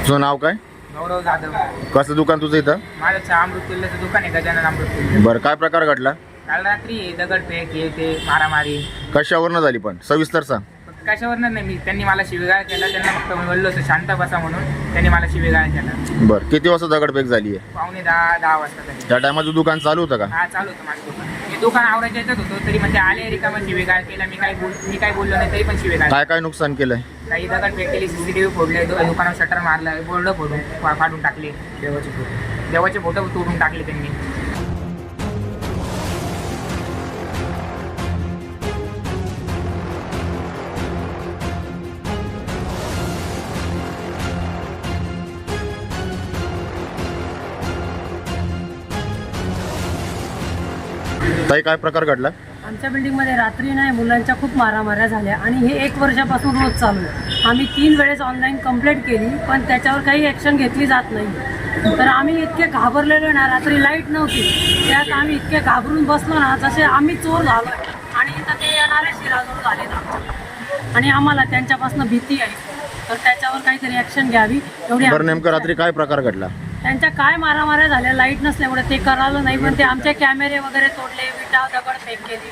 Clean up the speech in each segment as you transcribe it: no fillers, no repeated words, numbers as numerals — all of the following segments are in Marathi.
तुझं नाव काय? गौरव जाधव. कसं दुकान तुझं इथं? माझं चहा अमृत किल्ल्याचं दुकान आहे, गजानन अमृत किल्ले. बरं, काय प्रकार घडला? काल रात्री दगडफेक हे ते मारामारी. कशावरनं झाली पण सविस्तर सांग. कशावरनं नाही, मी त्यांनी मला शिवीगाळ केला. त्यांना फक्त मी बोललो होतो शांत बसा म्हणून, त्यांनी मला शिवीगाळ केला. बरं, किती वाजता दगडफेक झाली आहे? 9:45 वाजता झाली. त्या टायमाचं दुकान चालू होतं का? हा, चालू होतं माझं दुकान. मी दुकान आवरायच्या याच्यात होतो तरी म्हणजे आले रिकामा शिवीगाळ केला. मी काय बोललो नाही तरी पण शिवीगाळ. काय काय नुकसान केलंय? काही दगडफेक केली, CCTV फोडले, दुकानावर शटर मारलं, बोर्ड फाडून टाकले, देवाचे फोटो तोडून टाकले त्यांनी. ताई, काय प्रकार घडला? आमच्या बिल्डिंगमध्ये रात्री नाही मुलांच्या खूप मारामाऱ्या झाल्या आणि हे 1 वर्षापासून रोज चालू आहे. आम्ही 3 वेळेस ऑनलाईन कंप्लेंट केली पण त्याच्यावर काही ॲक्शन घेतली जात नाही. तर आम्ही इतके घाबरलेलो ना, रात्री लाईट नव्हती त्यात आम्ही इतके घाबरून बसलो ना जसे आम्ही चोर झालो आहे. आणि इथं ते येणारे शिराजोर झाले ना आणि आम्हाला त्यांच्यापासून भीती आहे. तर त्याच्यावर काहीतरी ॲक्शन घ्यावी एवढी. बरं, नेमकं रात्री काय प्रकार घडला? त्यांच्या काय मारामाऱ्या झाल्या, लाईट नसल्यामुळे ते करायला नाही पण ते आमचे कॅमेरे वगैरे तोडले, विटा दगड फेक केली.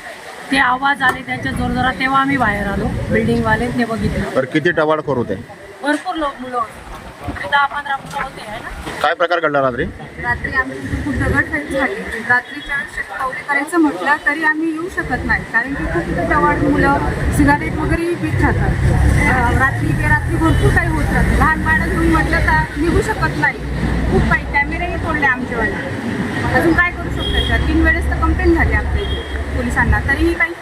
ते आवाज आले त्यांचे जोरजोरात, तेव्हा आम्ही बाहेर आलो बिल्डिंगवाले, ते बघितलं. बरं, किती टवाळखोर होते? भरपूर मुलं होती, 10-15 मुलं होते आहे ना. काय प्रकार घडला रात्री? रात्री आम्ही खूप दगडफेक झाली. रात्रीच्या वेळेस शतपावली करायचं म्हटलं तरी आम्ही येऊ शकत नाही, कारण की खूप टवाळ मुलं सिगारेट वगैरे पीत राहतात. रात्री बेरात्री भरपूर काही होत राहतं. लहान बाळाला घेऊन म्हटलं तर निघू शकत नाही. खूप काही कॅमेरेही तोडले आमच्यावाले. अजून काय करू शकतो? 3 वेळेस तर कंप्लेंट झाली आमच्या इथे पोलिसांना, तरीही काही